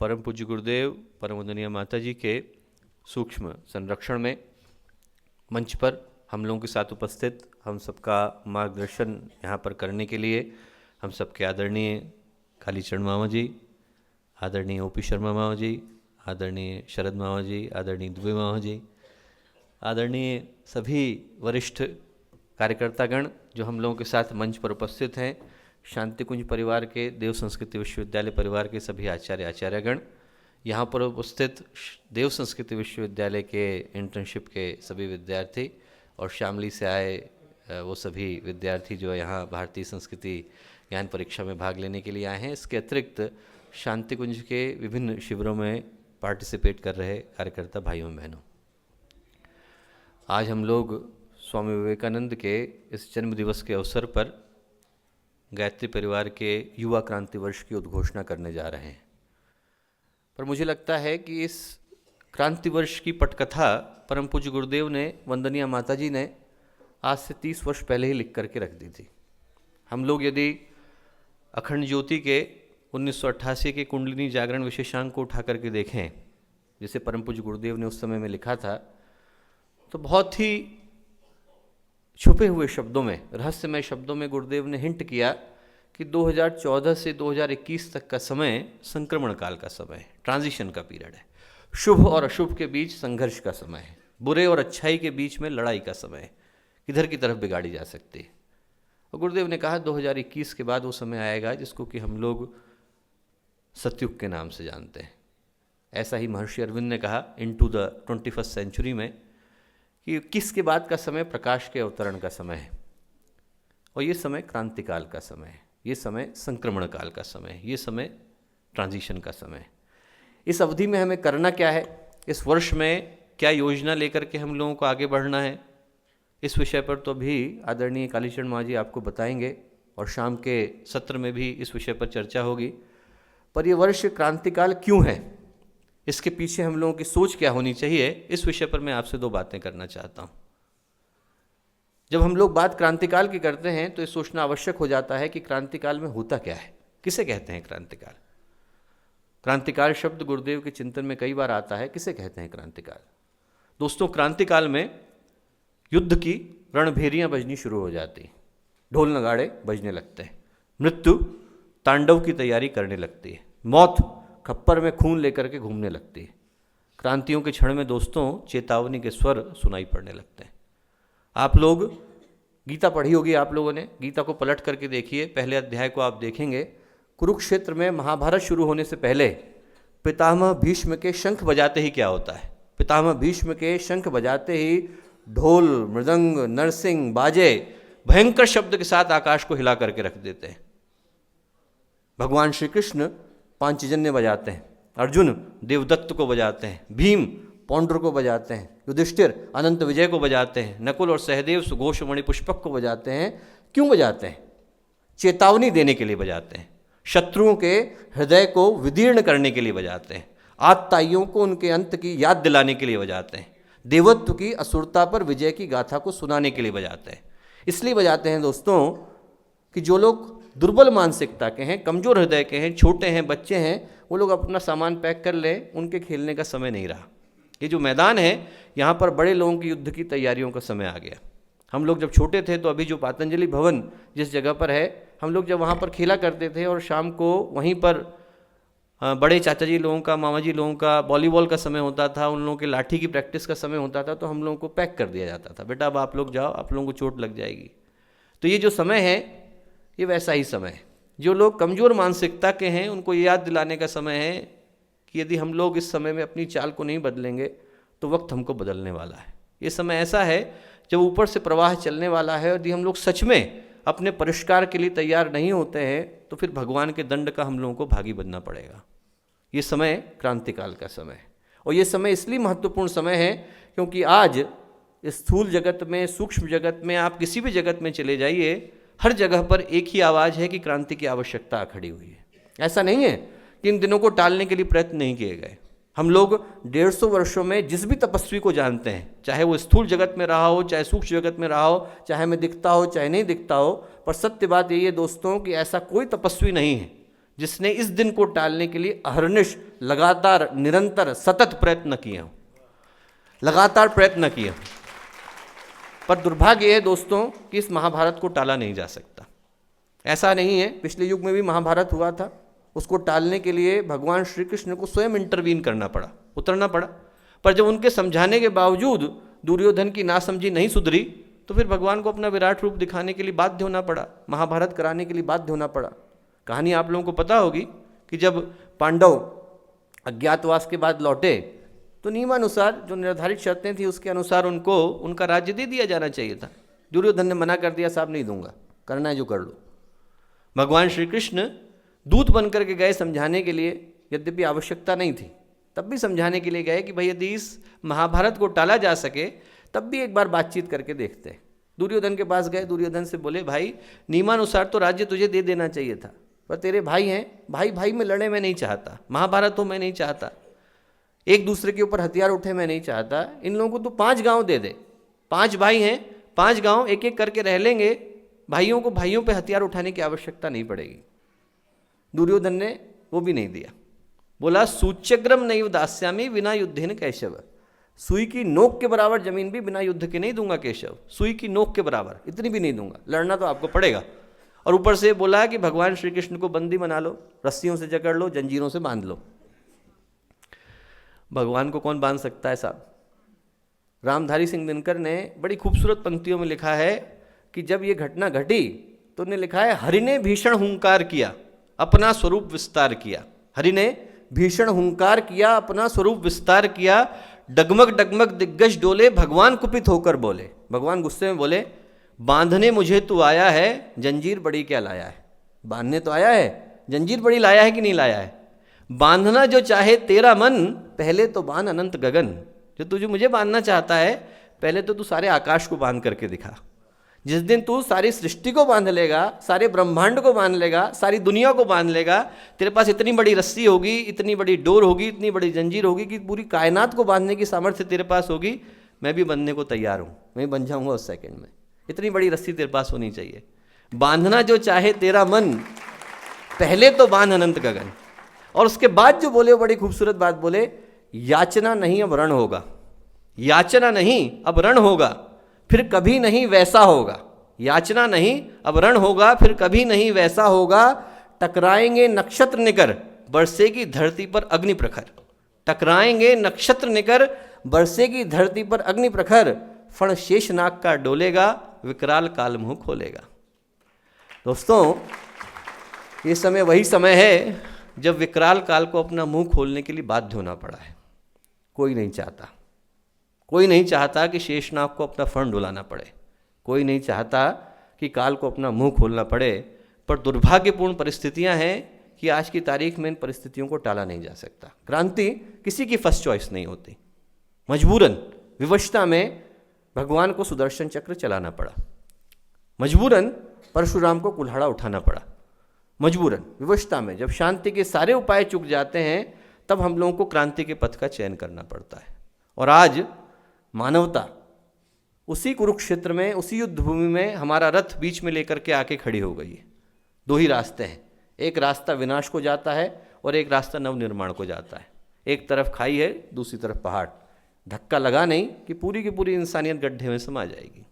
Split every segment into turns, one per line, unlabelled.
परम पूज्य गुरुदेव परम वंदनीय माता जी के सूक्ष्म संरक्षण में मंच पर हम लोगों के साथ उपस्थित हम सबका मार्गदर्शन यहाँ पर करने के लिए हम सबके आदरणीय कालीचरण मामा जी, आदरणीय ओपी शर्मा मामा जी, आदरणीय शरद मामा जी, आदरणीय दुबे मामा जी, आदरणीय सभी वरिष्ठ कार्यकर्तागण जो हम लोगों के साथ मंच पर उपस्थित हैं, शांति कुंज परिवार के, देव संस्कृति विश्वविद्यालय परिवार के सभी आचार्यगण, यहाँ पर उपस्थित देव संस्कृति विश्वविद्यालय के इंटर्नशिप के सभी विद्यार्थी और शामली से आए वो सभी विद्यार्थी जो यहाँ भारतीय संस्कृति ज्ञान परीक्षा में भाग लेने के लिए आए हैं। इसके अतिरिक्त शांति कुंज के विभिन्न शिविरों में पार्टिसिपेट कर रहे कार्यकर्ता भाइयों बहनों, आज हम लोग स्वामी विवेकानंद के इस जन्म दिवस के अवसर पर गायत्री परिवार के युवा क्रांति वर्ष की उद्घोषणा करने जा रहे हैं। पर मुझे लगता है कि इस क्रांति वर्ष की पटकथा परम पूज्य गुरुदेव ने, वंदनीय माता जी ने आज से 30 वर्ष पहले ही लिख करके रख दी थी। हम लोग यदि अखंड ज्योति के 1988 के कुंडलिनी जागरण विशेषांक को उठा करके देखें, जिसे परम पूज्य गुरुदेव ने उस समय में लिखा था, तो बहुत ही छुपे हुए शब्दों में, रहस्यमय शब्दों में गुरुदेव ने हिंट किया कि 2014 से 2021 तक का समय संक्रमण काल का समय है, ट्रांजिशन का पीरियड है, शुभ और अशुभ के बीच संघर्ष का समय है, बुरे और अच्छाई के बीच में लड़ाई का समय है, किधर की तरफ बिगाड़ी जा सकती है। और गुरुदेव ने कहा 2021 के बाद वो समय आएगा जिसको कि हम लोग सतयुग के नाम से जानते हैं। ऐसा ही महर्षि अरविंद ने कहा इनटू द 21st सेंचुरी में कि 21 के बाद का समय प्रकाश के अवतरण का समय है, और ये समय क्रांतिकाल का समय है, ये समय संक्रमण काल का समय है, ये समय ट्रांजिशन का समय है। इस अवधि में हमें करना क्या है, इस वर्ष में क्या योजना लेकर के हम लोगों को आगे बढ़ना है, इस विषय पर तो भी आदरणीय कालीचरण माँ जी आपको बताएंगे और शाम के सत्र में भी इस विषय पर चर्चा होगी। पर ये वर्ष क्रांतिकाल क्यों है, इसके पीछे हम लोगों की सोच क्या होनी चाहिए, इस विषय पर मैं आपसे 2 बातें करना चाहता हूँ। जब हम लोग बात क्रांतिकाल की करते हैं तो ये सोचना आवश्यक हो जाता है कि क्रांतिकाल में होता क्या है, किसे कहते हैं क्रांतिकाल। क्रांतिकाल शब्द गुरुदेव के चिंतन में कई बार आता है, किसे कहते हैं क्रांतिकाल। दोस्तों, क्रांतिकाल में युद्ध की रणभेरियां बजनी शुरू हो जाती, ढोल नगाड़े बजने लगते हैं, मृत्यु तांडव की तैयारी करने लगती है, मौत खप्पर में खून लेकर के घूमने लगती है। क्रांतियों के क्षण में दोस्तों चेतावनी के स्वर सुनाई पड़ने लगते हैं। आप लोग गीता पढ़ी होगी, आप लोगों ने गीता को पलट करके देखिए, पहले अध्याय को आप देखेंगे। कुरुक्षेत्र में महाभारत शुरू होने से पहले पितामह भीष्म के शंख बजाते ही क्या होता है, पितामह भीष्म के शंख बजाते ही ढोल मृदंग नरसिंह बाजे भयंकर शब्द के साथ आकाश को हिला करके रख देते हैं। भगवान श्री कृष्ण पांचजन्य बजाते हैं, अर्जुन देवदत्त को बजाते हैं, भीम पौंड्र को बजाते हैं, युधिष्ठिर अनंत विजय को बजाते हैं, नकुल और सहदेव सुघोष मणि पुष्पक को बजाते हैं। क्यों बजाते हैं? चेतावनी देने के लिए बजाते हैं, शत्रुओं के हृदय को विदीर्ण करने के लिए बजाते हैं, आतताइयों को उनके अंत की याद दिलाने के लिए बजाते हैं, देवत्व की असुरता पर विजय की गाथा को सुनाने के लिए बजाते हैं। इसलिए बजाते हैं दोस्तों कि जो लोग दुर्बल मानसिकता के हैं, कमजोर हृदय के हैं, छोटे हैं, बच्चे हैं, वो लोग अपना सामान पैक कर लें, उनके खेलने का समय नहीं रहा। ये जो मैदान है यहाँ पर बड़े लोगों की युद्ध की तैयारियों का समय आ गया। हम लोग जब छोटे थे तो अभी जो पातंजलि भवन जिस जगह पर है, हम लोग जब वहाँ पर खेला करते थे और शाम को वहीं पर बड़े चाचा जी लोगों का, मामा जी लोगों का वॉलीबॉल का समय होता था, उन लोगों के लाठी की प्रैक्टिस का समय होता था, तो हम लोगों को पैक कर दिया जाता था, बेटा अब आप लोग जाओ, आप लोगों को चोट लग जाएगी। तो ये जो समय है ये वैसा ही समय है। जो लोग कमज़ोर मानसिकता के हैं उनको ये याद दिलाने का समय है कि यदि हम लोग इस समय में अपनी चाल को नहीं बदलेंगे तो वक्त हमको बदलने वाला है। ये समय ऐसा है जब ऊपर से प्रवाह चलने वाला है, यदि हम लोग सच में अपने परिष्कार के लिए तैयार नहीं होते हैं तो फिर भगवान के दंड का हम लोगों को भागी बनना पड़ेगा। ये समय क्रांतिकाल का समय है, और ये समय इसलिए महत्वपूर्ण समय है क्योंकि आज स्थूल जगत में, सूक्ष्म जगत में, आप किसी भी जगत में चले जाइए, हर जगह पर एक ही आवाज़ है कि क्रांति की आवश्यकता खड़ी हुई है। ऐसा नहीं है कि इन दिनों को टालने के लिए प्रयत्न नहीं किए गए। हम लोग 150 वर्षों में जिस भी तपस्वी को जानते हैं, चाहे वो स्थूल जगत में रहा हो, चाहे सूक्ष्म जगत में रहा हो, चाहे हमें दिखता हो चाहे नहीं दिखता हो, पर सत्य बात यही है दोस्तों कि ऐसा कोई तपस्वी नहीं है जिसने इस दिन को टालने के लिए अहर्निश लगातार निरंतर सतत प्रयत्न किए हों, लगातार प्रयत्न किए हों। पर दुर्भाग्य है दोस्तों कि इस महाभारत को टाला नहीं जा सकता। ऐसा नहीं है, पिछले युग में भी महाभारत हुआ था, उसको टालने के लिए भगवान श्री कृष्ण को स्वयं इंटरवीन करना पड़ा, उतरना पड़ा। पर जब उनके समझाने के बावजूद दुर्योधन की नासमझी नहीं सुधरी तो फिर भगवान को अपना विराट रूप दिखाने के लिए बाध्य होना पड़ा, महाभारत कराने के लिए बाध्य होना पड़ा। कहानी आप लोगों को पता होगी कि जब पांडव अज्ञातवास के बाद लौटे तो नियमानुसार जो निर्धारित शर्तें थी उसके अनुसार उनको उनका राज्य दे दिया जाना चाहिए था। दुर्योधन ने मना कर दिया, साहब नहीं दूंगा, करना है जो कर लो। भगवान श्री कृष्ण दूत बन करके गए समझाने के लिए, यद्यपि आवश्यकता नहीं थी, तब भी समझाने के लिए गए कि भाई यदि इस महाभारत को टाला जा सके तब भी एक बार बातचीत करके देखते हैं। दुर्योधन के पास गए, दुर्योधन से बोले भाई नियमानुसार तो राज्य तुझे दे देना चाहिए था, पर तेरे भाई हैं, भाई भाई में लड़े मैं नहीं चाहता, महाभारत हो मैं नहीं चाहता, एक दूसरे के ऊपर हथियार उठे मैं नहीं चाहता, इन लोगों को तो 5 गांव दे दे, 5 भाई हैं, 5 गांव एक एक करके रह लेंगे, भाइयों को भाइयों पे हथियार उठाने की आवश्यकता नहीं पड़ेगी। दुर्योधन ने वो भी नहीं दिया, बोला सूच्यग्रम नैव दास्यामि विना युद्धेन केशव, सुई की नोक के बराबर जमीन भी बिना युद्ध के नहीं दूंगा केशव, सुई की नोक के बराबर इतनी भी नहीं दूंगा, लड़ना तो आपको पड़ेगा। और ऊपर से बोला कि भगवान श्री कृष्ण को बंदी बना लो, रस्सियों से जकड़ लो, जंजीरों से बांध लो। भगवान को कौन बांध सकता है साहब? रामधारी सिंह दिनकर ने बड़ी खूबसूरत पंक्तियों में लिखा है कि जब ये घटना घटी तो उन्हें लिखा है, हरि ने भीषण हुंकार किया, अपना स्वरूप विस्तार किया। हरि ने भीषण हुंकार किया, अपना स्वरूप विस्तार किया, डगमग डगमग दिग्गज डोले, भगवान कुपित होकर बोले। भगवान गुस्से में बोले, बांधने मुझे तू आया है, जंजीर बड़ी क्या लाया है। बांधने तो आया है, जंजीर बड़ी लाया है कि नहीं लाया है? बांधना जो चाहे तेरा मन, पहले तो बांध अनंत गगन। जो तुझे मुझे बांधना चाहता है, पहले तो तू सारे आकाश को बांध करके दिखा। जिस दिन तू सारी सृष्टि को बांध लेगा, सारे ब्रह्मांड को बांध लेगा, सारी दुनिया को बांध लेगा, तेरे पास इतनी बड़ी रस्सी होगी, इतनी बड़ी डोर होगी, इतनी बड़ी जंजीर होगी कि पूरी कायनात को बांधने की सामर्थ्य तेरे पास होगी। मैं भी बनने को तैयार हूँ, मैं बन जाऊँगा उस सेकंड में। इतनी बड़ी रस्सी तेरे पास होनी चाहिए। बांधना जो चाहे तेरा मन, पहले तो बांध अनंत गगन। और उसके बाद जो बोले वो बड़ी खूबसूरत बात बोले, याचना नहीं अब रण होगा, याचना नहीं अब रण होगा, फिर कभी नहीं वैसा होगा। याचना नहीं अब रण होगा, फिर कभी नहीं वैसा होगा। टकराएंगे नक्षत्र निकर, बरसेगी धरती पर अग्नि प्रखर। टकराएंगे नक्षत्र निकर, बरसेगी धरती पर अग्नि प्रखर। फण शेषनाग का डोलेगा, विकराल काल मुंह खोलेगा। दोस्तों, ये समय वही समय है जब विकराल काल को अपना मुंह खोलने के लिए बाध्य होना पड़ा है। कोई नहीं चाहता, कोई नहीं चाहता कि शेषनाग को अपना फण डुलाना पड़े, कोई नहीं चाहता कि काल को अपना मुंह खोलना पड़े। पर दुर्भाग्यपूर्ण परिस्थितियां हैं कि आज की तारीख में इन परिस्थितियों को टाला नहीं जा सकता। क्रांति किसी की फर्स्ट चॉइस नहीं होती। मजबूरन विवशता में भगवान को सुदर्शन चक्र चलाना पड़ा, मजबूरन परशुराम को कुल्हाड़ा उठाना पड़ा, मजबूरन विवशता में। जब शांति के सारे उपाय चुक जाते हैं तब हम लोगों को क्रांति के पथ का चयन करना पड़ता है। और आज मानवता उसी कुरुक्षेत्र में, उसी युद्ध भूमि में हमारा रथ बीच में लेकर के आके खड़ी हो गई है। 2 ही रास्ते हैं, एक रास्ता विनाश को जाता है और एक रास्ता नवनिर्माण को जाता है। एक तरफ खाई है, दूसरी तरफ पहाड़। धक्का लगा नहीं कि पूरी की पूरी इंसानियत गड्ढे में समा जाएगी।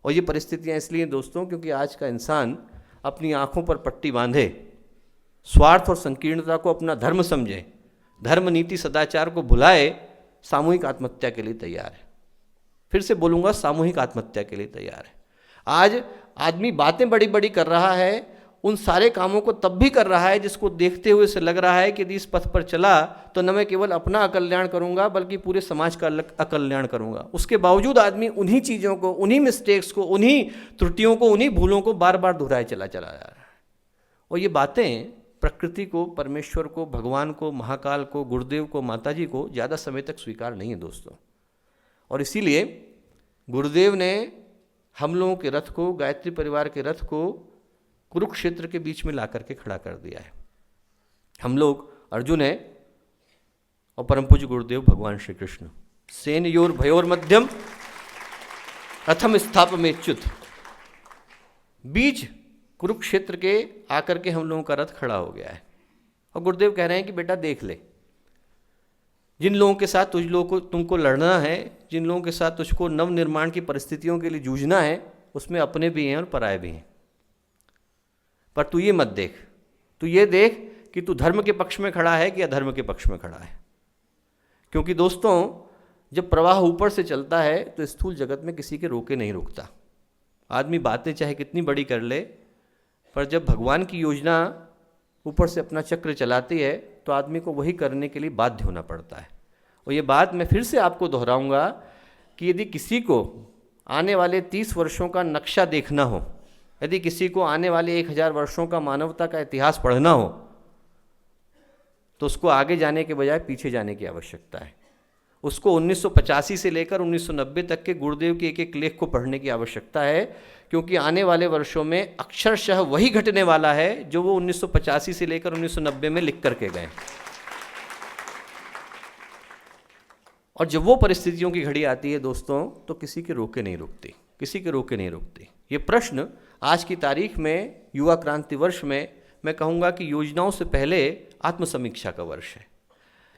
और ये परिस्थितियाँ इसलिए दोस्तों क्योंकि आज का इंसान अपनी आँखों पर पट्टी बांधे, स्वार्थ और संकीर्णता को अपना धर्म समझे, धर्म नीति सदाचार को भुलाए, सामूहिक आत्महत्या के लिए तैयार है। फिर से बोलूँगा, सामूहिक आत्महत्या के लिए तैयार है। आज आदमी बातें बड़ी बड़ी कर रहा है, उन सारे कामों को तब भी कर रहा है जिसको देखते हुए से लग रहा है कि यदि इस पथ पर चला तो न मैं केवल अपना अकल्याण करूंगा बल्कि पूरे समाज का अकल्याण करूंगा। उसके बावजूद आदमी उन्हीं चीज़ों को, उन्हीं मिस्टेक्स को, उन्हीं त्रुटियों को, उन्हीं भूलों को बार बार दोहराए चला जा रहा है। और ये बातें प्रकृति को, परमेश्वर को, भगवान को, महाकाल को, गुरुदेव को, माताजी को ज़्यादा समय तक स्वीकार नहीं है दोस्तों। और इसीलिए गुरुदेव ने हम लोगों के रथ को, गायत्री परिवार के रथ को कुरुक्षेत्र के बीच में ला करके खड़ा कर दिया है। हम लोग अर्जुन है और परम पूज्य गुरुदेव भगवान श्री कृष्ण। सेनयोर भयोर मध्यम रथम स्थापमेच्युत। बीच कुरुक्षेत्र के आकर के हम लोगों का रथ खड़ा हो गया है और गुरुदेव कह रहे हैं कि बेटा देख ले, जिन लोगों के साथ तुमको लड़ना है, जिन लोगों के साथ तुझको नव निर्माण की परिस्थितियों के लिए जूझना है, उसमें अपने भी हैं और पराये भी हैं। पर तू ये मत देख, तू ये देख कि तू धर्म के पक्ष में खड़ा है कि अधर्म के पक्ष में खड़ा है। क्योंकि दोस्तों, जब प्रवाह ऊपर से चलता है तो स्थूल जगत में किसी के रोके नहीं रुकता। आदमी बातें चाहे कितनी बड़ी कर ले, पर जब भगवान की योजना ऊपर से अपना चक्र चलाती है तो आदमी को वही करने के लिए बाध्य होना पड़ता है। और ये बात मैं फिर से आपको दोहराऊंगा कि यदि किसी को आने वाले 30 वर्षों का नक्शा देखना हो, यदि किसी को आने वाले 1000 वर्षों का मानवता का इतिहास पढ़ना हो, तो उसको आगे जाने के बजाय पीछे जाने की आवश्यकता है। उसको 1985 से लेकर 1990 तक के गुरुदेव के एक एक लेख को पढ़ने की आवश्यकता है, क्योंकि आने वाले वर्षों में अक्षरशः वही घटने वाला है जो वो 1985 से लेकर 1990 में लिख करके गए। और जब वो परिस्थितियों की घड़ी आती है दोस्तों, तो किसी के रोके नहीं रुकती, किसी के रोके नहीं रुकती। ये प्रश्न आज की तारीख में, युवा क्रांति वर्ष में, मैं कहूँगा कि योजनाओं से पहले आत्मसमीक्षा का वर्ष है।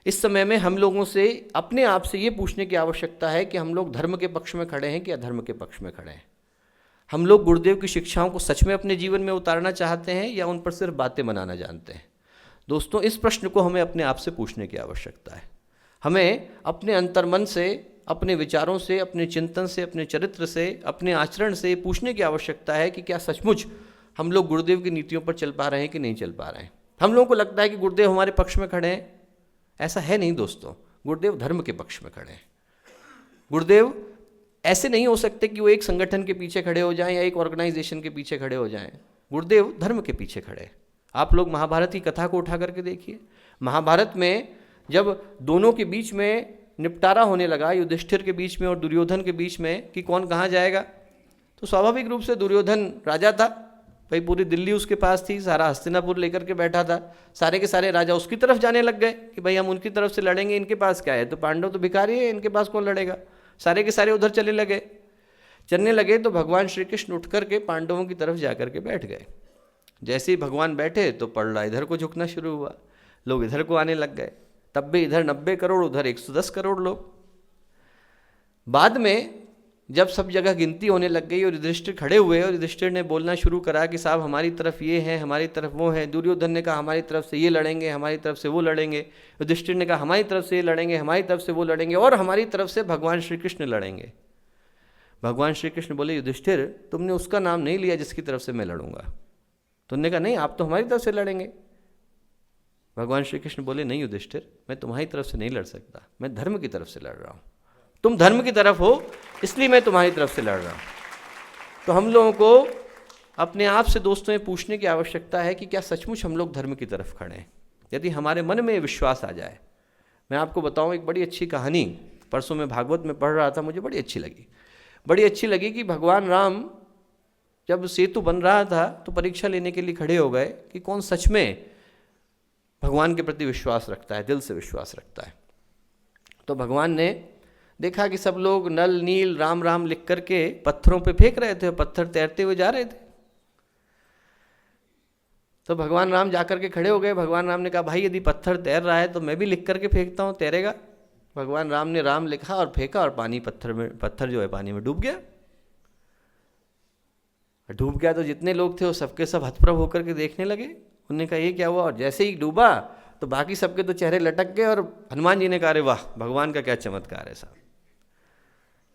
इस समय में हम लोगों से अपने आप से ये पूछने की आवश्यकता है कि हम लोग धर्म के पक्ष में खड़े हैं कि अधर्म के पक्ष में खड़े हैं। हम लोग गुरुदेव की शिक्षाओं को सच में अपने जीवन में उतारना चाहते हैं या उन पर सिर्फ बातें बनाना जानते हैं। दोस्तों, इस प्रश्न को हमें अपने आप से पूछने की आवश्यकता है। हमें अपने अंतर्मन से, अपने विचारों से, अपने चिंतन से, अपने चरित्र से, अपने आचरण से पूछने की आवश्यकता है कि क्या सचमुच हम लोग गुरुदेव की नीतियों पर चल पा रहे हैं कि नहीं चल पा रहे हैं। हम लोगों को लगता है कि गुरुदेव हमारे पक्ष में खड़े हैं, ऐसा है नहीं दोस्तों। गुरुदेव धर्म के पक्ष में खड़े हैं। गुरुदेव ऐसे नहीं हो सकते कि वो एक संगठन के पीछे खड़े हो जाएं या एक ऑर्गेनाइजेशन के पीछे खड़े हो जाएं। गुरुदेव धर्म के पीछे खड़े हैं। आप लोग महाभारत की कथा को उठा करके देखिए। महाभारत में जब दोनों के बीच में निपटारा होने लगा, युधिष्ठिर के बीच में और दुर्योधन के बीच में, कि कौन कहाँ जाएगा, तो स्वाभाविक रूप से दुर्योधन राजा था भाई, पूरी दिल्ली उसके पास थी, सारा हस्तिनापुर लेकर के बैठा था, सारे के सारे राजा उसकी तरफ जाने लग गए कि भाई हम उनकी तरफ से लड़ेंगे, इनके पास क्या है, तो पांडव तो भिखारी है, इनके पास कौन लड़ेगा। सारे के सारे उधर चलने लगे तो भगवान श्री कृष्ण उठ करके पांडवों की तरफ जा करके बैठ गए। जैसे ही भगवान बैठे तो पलड़ा इधर को झुकना शुरू हुआ, लोग इधर को आने लग गए। तब भी इधर 90 करोड़, उधर 110 करोड़ लोग। बाद में जब सब जगह गिनती होने लग गई और युधिष्ठिर खड़े हुए और युधिष्ठिर ने बोलना शुरू करा कि साहब हमारी तरफ ये है, हमारी तरफ वो है। दुर्योधन ने कहा हमारी तरफ से ये लड़ेंगे, हमारी तरफ से वो लड़ेंगे। युधिष्ठिर ने कहा हमारी तरफ से ये लड़ेंगे, हमारी तरफ से वो लड़ेंगे, और हमारी तरफ से भगवान श्री कृष्ण लड़ेंगे। भगवान श्री कृष्ण बोले, युधिष्ठिर तुमने उसका नाम नहीं लिया जिसकी तरफ से मैं लड़ूंगा। तुमने कहा नहीं, आप तो हमारी तरफ से लड़ेंगे। भगवान श्री कृष्ण बोले, नहीं युधिष्ठिर, मैं तुम्हारी तरफ से नहीं लड़ सकता, मैं धर्म की तरफ से लड़ रहा हूँ। तुम धर्म की तरफ हो, इसलिए मैं तुम्हारी तरफ से लड़ रहा हूँ। तो हम लोगों को अपने आप से दोस्तों ये पूछने की आवश्यकता है कि क्या सचमुच हम लोग धर्म की तरफ खड़े हैं। यदि हमारे मन में विश्वास आ जाए, मैं आपको बताऊं एक बड़ी अच्छी कहानी, परसों मैं भागवत में पढ़ रहा था, मुझे बड़ी अच्छी लगी कि भगवान राम जब सेतु बन रहा था तो परीक्षा लेने के लिए खड़े हो गए कि कौन सच में भगवान के प्रति विश्वास रखता है, दिल से विश्वास रखता है। तो भगवान ने देखा कि सब लोग नल नील राम राम लिख करके पत्थरों पे फेंक रहे थे, पत्थर तैरते हुए जा रहे थे। तो भगवान राम जाकर के खड़े हो गए। भगवान राम ने कहा भाई यदि पत्थर तैर रहा है तो मैं भी लिख करके फेंकता हूँ, तैरेगा। भगवान राम ने राम लिखा और फेंका और पत्थर जो है पानी में डूब गया। डूब गया तो जितने लोग थे वो सबके सब हतप्रभ होकर के देखने लगे। उन्होंने कहा ये क्या हुआ, और जैसे ही डूबा तो बाकी सबके तो चेहरे लटक गए और हनुमान जी ने कहा अरे वाह, भगवान का क्या चमत्कार है साहब।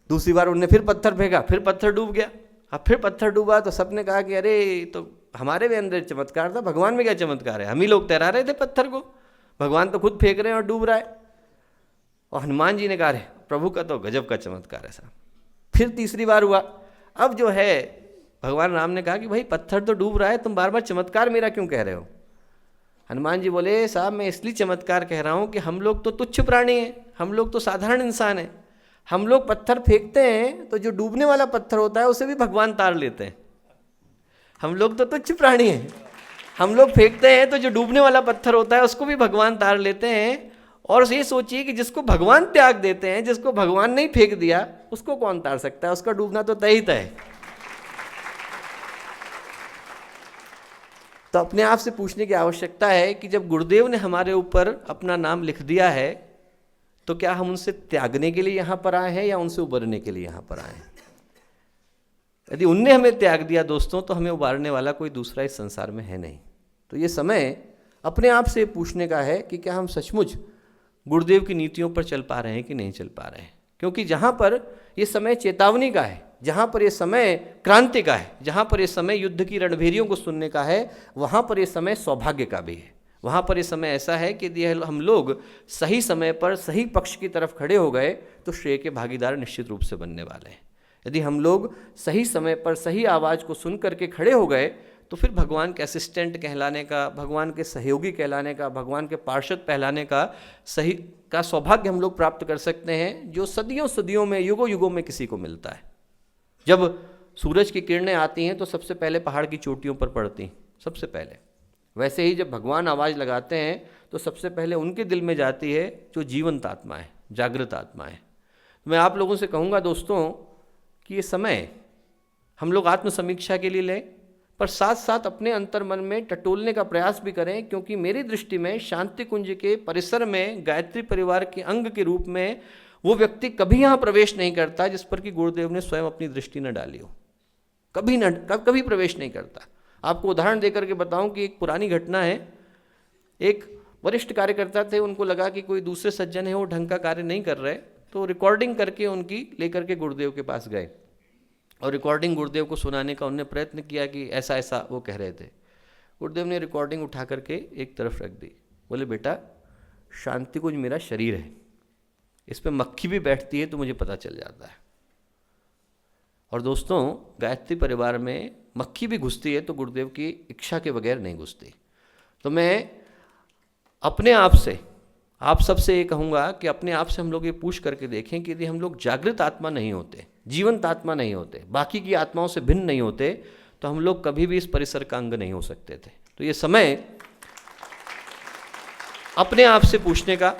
दूसरी बार उन्होंने फिर पत्थर फेंका, फिर पत्थर डूब गया। अब फिर पत्थर डूबा तो सबने कहा कि अरे तो हमारे भी अंदर चमत्कार था, भगवान में क्या चमत्कार है, हम ही लोग तैरा रहे थे पत्थर को, भगवान तो खुद फेंक रहे हैं और डूब रहा है। और हनुमान जी ने कहा अरे प्रभु का तो गजब का चमत्कार है साहब। फिर तीसरी बार हुआ। अब जो है भगवान राम ने कहा कि भाई पत्थर तो डूब रहा है, तुम बार बार चमत्कार मेरा क्यों कह रहे हो। हनुमान जी बोले साहब मैं इसलिए चमत्कार कह रहा हूँ कि हम लोग तो तुच्छ प्राणी हैं, हम लोग तो साधारण इंसान हैं। हम लोग पत्थर फेंकते हैं तो जो डूबने वाला पत्थर होता है उसे भी भगवान तार लेते हैं। हम लोग तो तुच्छ प्राणी हैं, हम लोग फेंकते हैं तो जो डूबने वाला पत्थर होता है उसको भी भगवान तार लेते हैं। और ये सोचिए कि जिसको भगवान त्याग देते हैं, जिसको भगवान नहीं फेंक दिया, उसको कौन तार सकता है, उसका डूबना तो तय ही तय है। तो अपने आप से पूछने की आवश्यकता है कि जब गुरुदेव ने हमारे ऊपर अपना नाम लिख दिया है तो क्या हम उनसे त्यागने के लिए यहाँ पर आए हैं या उनसे उबरने के लिए यहाँ पर आए हैं? यदि उनने हमें त्याग दिया दोस्तों तो हमें उबारने वाला कोई दूसरा इस संसार में है नहीं। तो ये समय अपने आप से पूछने का है कि क्या हम सचमुच गुरुदेव की नीतियों पर चल पा रहे हैं कि नहीं चल पा रहे हैं। क्योंकि जहाँ पर ये समय चेतावनी का है, जहाँ पर ये समय क्रांति का है, जहाँ पर ये समय युद्ध की रणभेरियों को सुनने का है, वहाँ पर ये समय सौभाग्य का भी है। वहाँ पर ये समय ऐसा है कि यदि हम लोग सही समय पर सही पक्ष की तरफ खड़े हो गए तो श्रेय के भागीदार निश्चित रूप से बनने वाले हैं। यदि हम लोग सही समय पर सही आवाज़ को सुन करके खड़े हो गए तो फिर भगवान के असिस्टेंट कहलाने का, भगवान के सहयोगी कहलाने का, भगवान के पार्षद कहलाने का सौभाग्य हम लोग प्राप्त कर सकते हैं, जो सदियों सदियों में, युगों युगों में किसी को मिलता है। जब सूरज की किरणें आती हैं तो सबसे पहले पहाड़ की चोटियों पर पड़ती हैं, सबसे पहले। वैसे ही जब भगवान आवाज़ लगाते हैं तो सबसे पहले उनके दिल में जाती है जो जीवंत आत्मा है, जागृत आत्मा है। मैं आप लोगों से कहूँगा दोस्तों कि ये समय हम लोग आत्मसमीक्षा के लिए लें, पर साथ साथ अपने अंतर मन में टटोलने का प्रयास भी करें। क्योंकि मेरी दृष्टि में शांति कुंज के परिसर में गायत्री परिवार के अंग के रूप में वो व्यक्ति कभी यहाँ प्रवेश नहीं करता जिस पर कि गुरुदेव ने स्वयं अपनी दृष्टि न डाली हो। कभी प्रवेश नहीं करता। आपको उदाहरण देकर के बताऊं कि एक पुरानी घटना है। एक वरिष्ठ कार्यकर्ता थे, उनको लगा कि कोई दूसरे सज्जन है वो ढंग का कार्य नहीं कर रहे, तो रिकॉर्डिंग करके उनकी लेकर के गुरुदेव के पास गए और रिकॉर्डिंग गुरुदेव को सुनाने का उन्होंने प्रयत्न किया कि ऐसा ऐसा वो कह रहे थे। गुरुदेव ने रिकॉर्डिंग उठा करके एक तरफ रख दी। बोले, बेटा शांति कुंज मेरा शरीर है, इस पर मक्खी भी बैठती है तो मुझे पता चल जाता है। और दोस्तों गायत्री परिवार में मक्खी भी घुसती है तो गुरुदेव की इच्छा के बगैर नहीं घुसती। तो मैं अपने आप से, आप सबसे ये कहूँगा कि अपने आप से हम लोग ये पूछ करके देखें कि यदि हम लोग जागृत आत्मा नहीं होते, जीवंत आत्मा नहीं होते, बाकी की आत्माओं से भिन्न नहीं होते, तो हम लोग कभी भी इस परिसर का अंग नहीं हो सकते थे। तो ये समय अपने आप से पूछने का,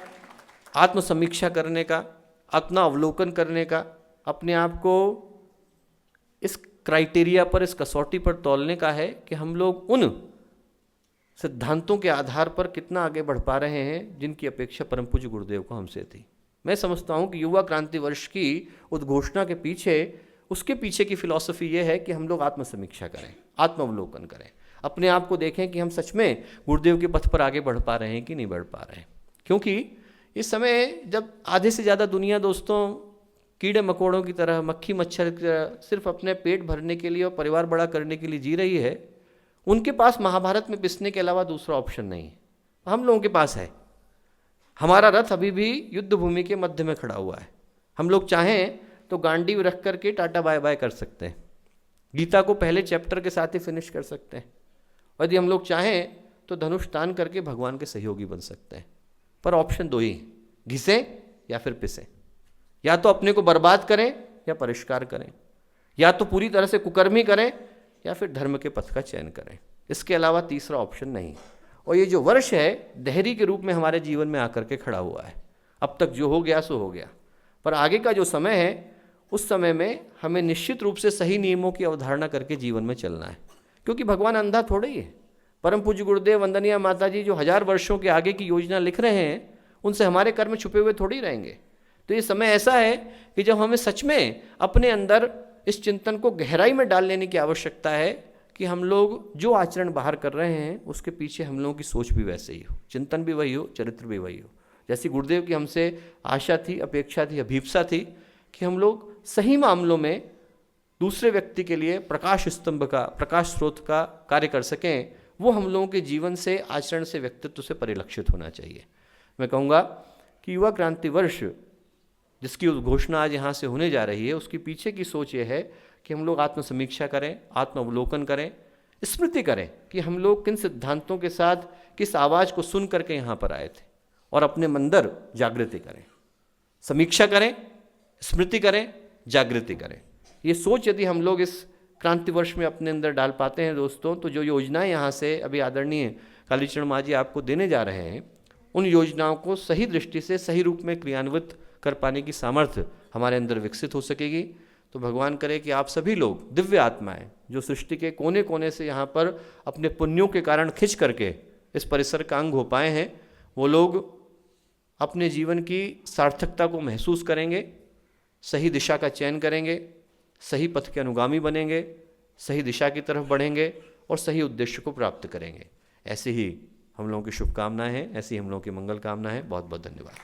आत्मसमीक्षा करने का, आत्मा अवलोकन करने का, अपने आप को इस क्राइटेरिया पर, इस कसौटी पर तौलने का है कि हम लोग उन सिद्धांतों के आधार पर कितना आगे बढ़ पा रहे हैं जिनकी अपेक्षा परम पूज्य गुरुदेव को हमसे थी। मैं समझता हूँ कि युवा क्रांति वर्ष की उद्घोषणा के पीछे, उसके पीछे की फिलॉसफी ये है कि हम लोग आत्मसमीक्षा करें, आत्मावलोकन करें, अपने आप को देखें कि हम सच में गुरुदेव के पथ पर आगे बढ़ पा रहे हैं कि नहीं बढ़ पा रहे हैं। क्योंकि इस समय जब आधे से ज़्यादा दुनिया दोस्तों कीड़े मकोड़ों की तरह, मक्खी मच्छर की तरह सिर्फ अपने पेट भरने के लिए और परिवार बड़ा करने के लिए जी रही है, उनके पास महाभारत में पिसने के अलावा दूसरा ऑप्शन नहीं है। हम लोगों के पास है। हमारा रथ अभी भी युद्ध भूमि के मध्य में खड़ा हुआ है। हम लोग चाहें तो गांडीव रख करके टाटा बाय बाय कर सकते हैं, गीता को पहले चैप्टर के साथ ही फिनिश कर सकते हैं, और यदि हम लोग चाहें तो धनुष तान करके भगवान के सहयोगी बन सकते हैं। पर ऑप्शन दो ही, घिसें या फिर पिसें। या तो अपने को बर्बाद करें या परिष्कार करें, या तो पूरी तरह से कुकर्मी करें या फिर धर्म के पथ का चयन करें। इसके अलावा तीसरा ऑप्शन नहीं। और ये जो वर्ष है देहरी के रूप में हमारे जीवन में आकर के खड़ा हुआ है। अब तक जो हो गया सो हो गया, पर आगे का जो समय है उस समय में हमें निश्चित रूप से सही नियमों की अवधारणा करके जीवन में चलना है। क्योंकि भगवान अंधा थोड़े ही है। परम पूज्य गुरुदेव वंदनीय माता जी जो 1000 वर्षों के आगे की योजना लिख रहे हैं, उनसे हमारे कर्म छुपे हुए थोड़ी रहेंगे। तो ये समय ऐसा है कि जब हमें सच में अपने अंदर इस चिंतन को गहराई में डाल लेने की आवश्यकता है कि हम लोग जो आचरण बाहर कर रहे हैं उसके पीछे हम लोगों की सोच भी वैसे ही हो, चिंतन भी वही हो, चरित्र भी वही हो। जैसी गुरुदेव की हमसे आशा थी, अपेक्षा थी, अभीप्सा थी कि हम लोग सही मामलों में दूसरे व्यक्ति के लिए प्रकाश स्तंभ का, प्रकाश स्रोत का कार्य कर सकें, वो हम लोगों के जीवन से, आचरण से, व्यक्तित्व से परिलक्षित होना चाहिए। मैं कहूँगा कि युवा क्रांति वर्ष जिसकी घोषणा आज यहाँ से होने जा रही है, उसके पीछे की सोच ये है कि हम लोग आत्मसमीक्षा करें, आत्मावलोकन करें, स्मृति करें कि हम लोग किन सिद्धांतों के साथ, किस आवाज़ को सुन करके यहाँ पर आए थे, और अपने मंदिर जागृति करें, समीक्षा करें, स्मृति करें, जागृति करें। ये सोच यदि हम लोग इस क्रांति वर्ष में अपने अंदर डाल पाते हैं दोस्तों, तो जो योजनाएं यहाँ से अभी आदरणीय कालीचरण माँ जी आपको देने जा रहे हैं, उन योजनाओं को सही दृष्टि से, सही रूप में क्रियान्वित कर पाने की सामर्थ्य हमारे अंदर विकसित हो सकेगी। तो भगवान करे कि आप सभी लोग दिव्य आत्माएं जो सृष्टि के कोने कोने से यहाँ पर अपने पुण्यों के कारण खिंच करके इस परिसर का अंग हो पाए हैं, वो लोग अपने जीवन की सार्थकता को महसूस करेंगे, सही दिशा का चयन करेंगे, सही पथ के अनुगामी बनेंगे, सही दिशा की तरफ बढ़ेंगे और सही उद्देश्य को प्राप्त करेंगे। ऐसे ही हम लोगों की शुभकामनाएं हैं, ऐसी हम लोगों की मंगल कामना है। बहुत बहुत धन्यवाद।